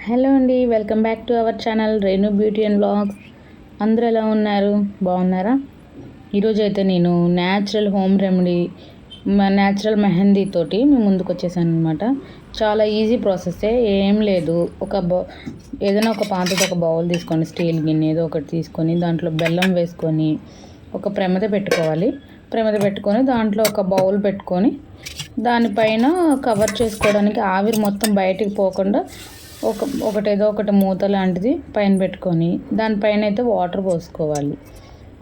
Hello అండి, welcome back to our channel Renu beauty and vlogs. అందరూ ఎలా ఉన్నారు? బాగున్నారా? ఈరోజు అయితే నేను natural home remedy natural mehndi తోటి మేము ముందుకు వచ్చేసాను అనమాట. చాలా ఈజీ ప్రాసెస్సే, ఏం లేదు. ఏదైనా ఒక పాతది ఒక బౌల్ తీసుకొని, స్టీల్ గిన్నె ఏదో ఒకటి తీసుకొని దాంట్లో బెల్లం వేసుకొని ఒక ప్రమిద పెట్టుకోవాలి. ప్రమిద పెట్టుకొని దాంట్లో ఒక బౌల్ పెట్టుకొని దానిపైన కవర్ చేసుకోవడానికి ఆవిరి మొత్తం బయటికి పోకుండా ఒకటేదో ఒకటి మూత లాంటిది పైన పెట్టుకొని దానిపైన అయితే వాటర్ పోసుకోవాలి.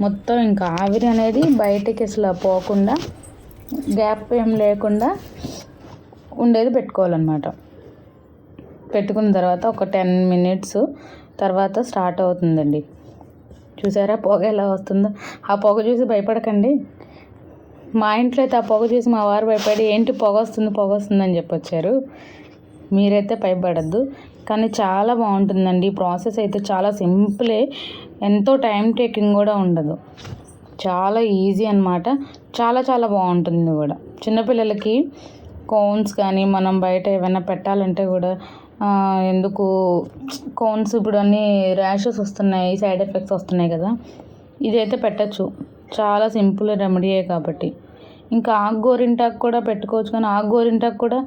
మొత్తం ఇంకా ఆవిరి అనేది బయటికి అసలు పోకుండా, గ్యాప్ ఏం లేకుండా ఉండేది పెట్టుకోవాలన్నమాట. పెట్టుకున్న తర్వాత ఒక 10 minutes తర్వాత స్టార్ట్ అవుతుందండి. చూసారా పొగ ఎలా వస్తుందో? ఆ పొగ చూసి భయపడకండి. మా ఇంట్లో అయితే ఆ పొగ చూసి మా వారు భయపడి ఏంటి పొగ వస్తుంది అని చెప్పొచ్చారు. మీరైతే భయపడద్దు. కానీ చాలా బాగుంటుందండి. ప్రాసెస్ అయితే చాలా సింపులే, ఎంతో టైం టేకింగ్ కూడా ఉండదు. చాలా ఈజీ అనమాట. చాలా చాలా బాగుంటుంది కూడా. చిన్నపిల్లలకి కోన్స్ కానీ మనం బయట ఏమైనా పెట్టాలంటే కూడా ఎందుకు కోన్స్ ఇప్పుడు అన్నీ ర్యాషెస్ వస్తున్నాయి, సైడ్ ఎఫెక్ట్స్ వస్తున్నాయి కదా. ఇదైతే పెట్టచ్చు, చాలా సింపుల్ రెమెడీయే కాబట్టి. ఇంకా ఆకుగోరింటాకు కూడా పెట్టుకోవచ్చు, కానీ ఆకుగోరింటాకు కూడా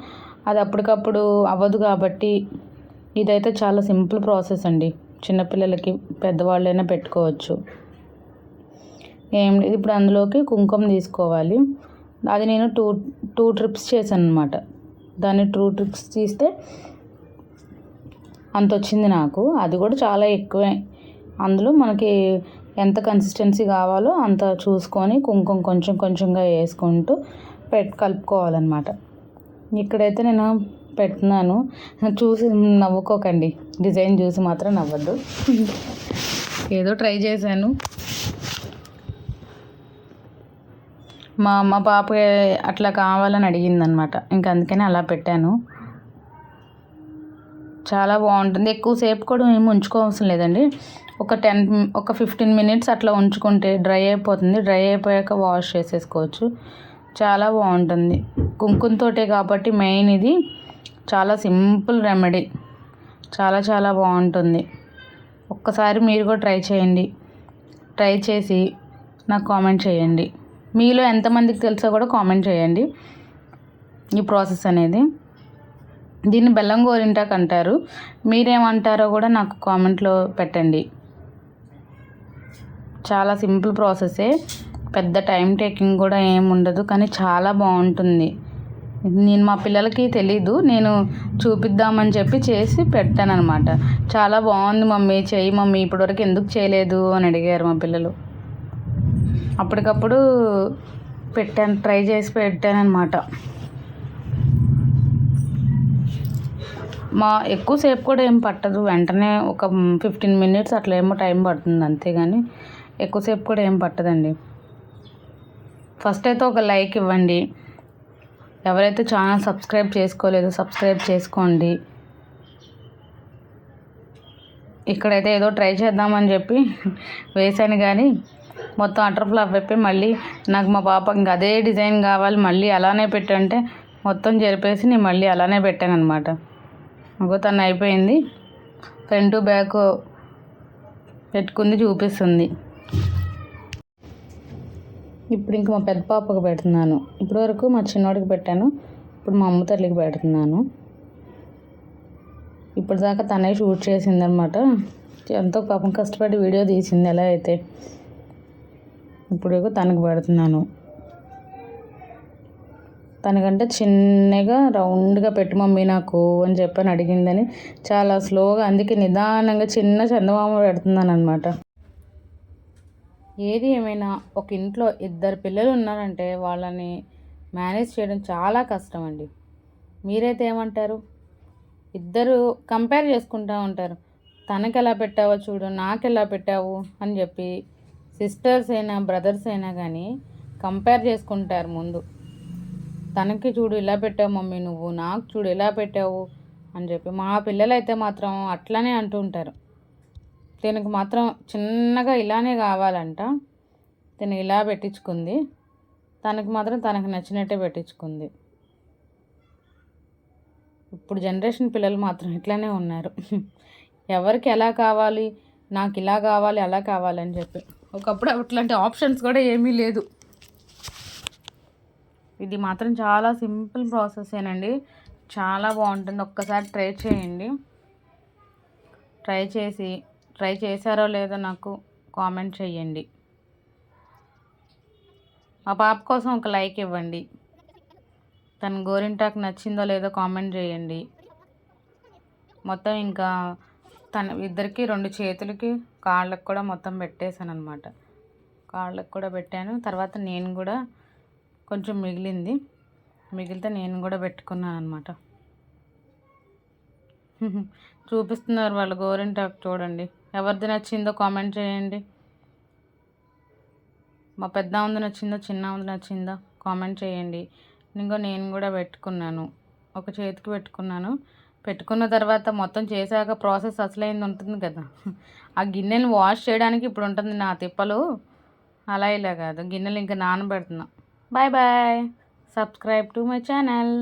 అది అప్పటికప్పుడు అవ్వదు కాబట్టి ఇదైతే చాలా సింపుల్ ప్రాసెస్ అండి. చిన్నపిల్లలకి పెద్దవాళ్ళైనా పెట్టుకోవచ్చు. ఏం లేదు, ఇప్పుడు అందులోకి కుంకుమ తీసుకోవాలి. అది నేను టూ ట్రిప్స్ చేశాను అనమాట. దాన్ని 2 ట్రిప్స్ తీస్తే అంత వచ్చింది నాకు. అది కూడా చాలా ఎక్కువే. అందులో మనకి ఎంత కన్సిస్టెన్సీ కావాలో అంత చూసుకొని కుంకుమ కొంచెం కొంచెంగా వేసుకుంటూ కలుపుకోవాలన్నమాట. ఇక్కడైతే నేను పెడుతున్నాను. చూసి నవ్వుకోకండి, డిజైన్ చూసి మాత్రం నవ్వద్దు. ఏదో ట్రై చేశాను. మా పాప అట్లా కావాలని అడిగిందనమాట, ఇంక అందుకని అలా పెట్టాను. చాలా బాగుంటుంది. ఎక్కువసేపు కూడా ఏమి ఉంచుకోవాల్సిన లేదండి. ఒక 15 minutes అట్లా ఉంచుకుంటే డ్రై అయిపోతుంది. డ్రై అయిపోయాక వాష్ చేసేసుకోవచ్చు. చాలా బాగుంటుంది. కుంకుమతోటే కాబట్టి మెయిన్ ఇది చాలా సింపుల్ రెమెడీ. చాలా చాలా బాగుంటుంది. ఒక్కసారి మీరు కూడా ట్రై చేయండి. ట్రై చేసి నాకు కామెంట్ చేయండి. మీలో ఎంతమందికి తెలుసో కూడా కామెంట్ చేయండి ఈ ప్రాసెస్ అనేది. దీన్ని బెల్లం గోరింటాకు అంటారు. మీరేమంటారో కూడా నాకు కామెంట్లో పెట్టండి. చాలా సింపుల్ ప్రాసెసే, పెద్ద టైం టేకింగ్ కూడా ఏమి ఉండదు, కానీ చాలా బాగుంటుంది. నేను మా పిల్లలకి తెలీదు, నేను చూపిద్దామని చెప్పి చేసి పెట్టానన్నమాట. చాలా బాగుంది మమ్మీ, చెయ్యి మమ్మీ, ఇప్పటివరకు ఎందుకు చేయలేదు అని అడిగారు మా పిల్లలు. అప్పటికప్పుడు ట్రై చేసి పెట్టానన్నమాట. ఎక్కువసేపు కూడా ఏం పట్టదు, వెంటనే ఒక 15 minutes అట్లా ఏమో టైం పడుతుంది అంతేగాని ఎక్కువసేపు కూడా ఏం పట్టదండి. ఫస్ట్ అయితే ఒక లైక్ ఇవ్వండి. ఎవరైతే ఛానల్ సబ్స్క్రైబ్ చేసుకోలేదో సబ్స్క్రైబ్ చేసుకోండి. ఇక్కడైతే ఏదో ట్రై చేద్దామని చెప్పి వేసాను, కానీ మొత్తం అటర్ ఫ్లాప్ అయిపోయి మళ్ళీ నాకు మా పాప ఇంకా అదే డిజైన్ కావాలి, మళ్ళీ అలానే పెట్టంటే మొత్తం జరిపేసి నేను మళ్ళీ అలానే పెట్టాను అనమాట. ఇంకో తను అయిపోయింది, ఫ్రంట్ బ్యాక్ పెట్టుకుంది చూపిస్తుంది. ఇప్పుడు ఇంక మా పెద్ద పాపకు పెడుతున్నాను. ఇప్పటివరకు మా చిన్నోడికి పెట్టాను, ఇప్పుడు మా అమ్మ తల్లికి పెడుతున్నాను. ఇప్పటిదాకా తనే షూట్ చేసిందనమాట. ఎంతో పాపం కష్టపడి వీడియో తీసింది ఎలా అయితే. ఇప్పుడు తనకు పెడుతున్నాను. తనకంటే చిన్నగా రౌండ్గా పెట్టు మమ్మీ నాకు అని చెప్పని అడిగిందని చాలా స్లోగా, అందుకే నిదానంగా చిన్న చందమామ పెడుతున్నాను అనమాట. ఏది ఏమైనా ఒక ఇంట్లో 2 పిల్లలు ఉన్నారంటే వాళ్ళని మేనేజ్ చేయడం చాలా కష్టం అండి. మీరైతే ఏమంటారు? ఇద్దరు కంపేర్ చేసుకుంటూ ఉంటారు. తనకి ఎలా పెట్టావో చూడు, నాకు ఎలా పెట్టావు అని చెప్పి. సిస్టర్స్ అయినా బ్రదర్స్ అయినా కానీ కంపేర్ చేసుకుంటారు ముందు. తనకి చూడు ఇలా పెట్టావు మమ్మీ నువ్వు, నాకు చూడు ఎలా పెట్టావు అని చెప్పి. మా పిల్లలు అయితే మాత్రం అట్లానే అంటూ ఉంటారు. తనకు మాత్రం చిన్నగా ఇలానే కావాలంట. తను ఇలా పెట్టించుకుంది, తనకు మాత్రం తనకు నచ్చినట్టే పెట్టించుకుంది. ఇప్పుడు జనరేషన్ పిల్లలు మాత్రం ఇట్లానే ఉన్నారు. ఎవరికి ఎలా కావాలి, నాకు ఇలా కావాలి అలా కావాలని చెప్పి. ఒకప్పుడు అట్లాంటి ఆప్షన్స్ కూడా ఏమీ లేదు. ఇది మాత్రం చాలా సింపుల్ ప్రాసెసేనండి, చాలా బాగుంటుంది. ఒక్కసారి ట్రై చేయండి. ట్రై చేశారో లేదో నాకు కామెంట్ చేయండి. మా పాప కోసం ఒక లైక్ ఇవ్వండి. తన గోరింటాకు నచ్చిందో లేదో కామెంట్ చేయండి. మొత్తం ఇంకా తన ఇద్దరికి 2 చేతులకి కాళ్ళకు కూడా మొత్తం పెట్టేశాను అనమాట. కాళ్ళకు కూడా పెట్టాను. తర్వాత నేను కూడా కొంచెం మిగిలితే నేను కూడా పెట్టుకున్నాను అనమాట. చూపిస్తున్నారు వాళ్ళు గోరింటాకు, చూడండి. ఎవరిది నచ్చిందో కామెంట్ చేయండి. మా పెద్ద ఆమెది నచ్చిందో చిన్న ఆమెది నచ్చిందో కామెంట్ చేయండి. నేను కూడా పెట్టుకున్నాను, ఒక చేతికి పెట్టుకున్నాను. పెట్టుకున్న తర్వాత మొత్తం చేశాక ప్రాసెస్ అసలైంది ఉంటుంది కదా, ఆ గిన్నెని వాష్ చేయడానికి ఇప్పుడు ఉంటుంది నా తిప్పలు. అలా ఇలా కాదు, గిన్నెలు ఇంకా నానబెడుతున్నా. Bye bye. Subscribe to my channel.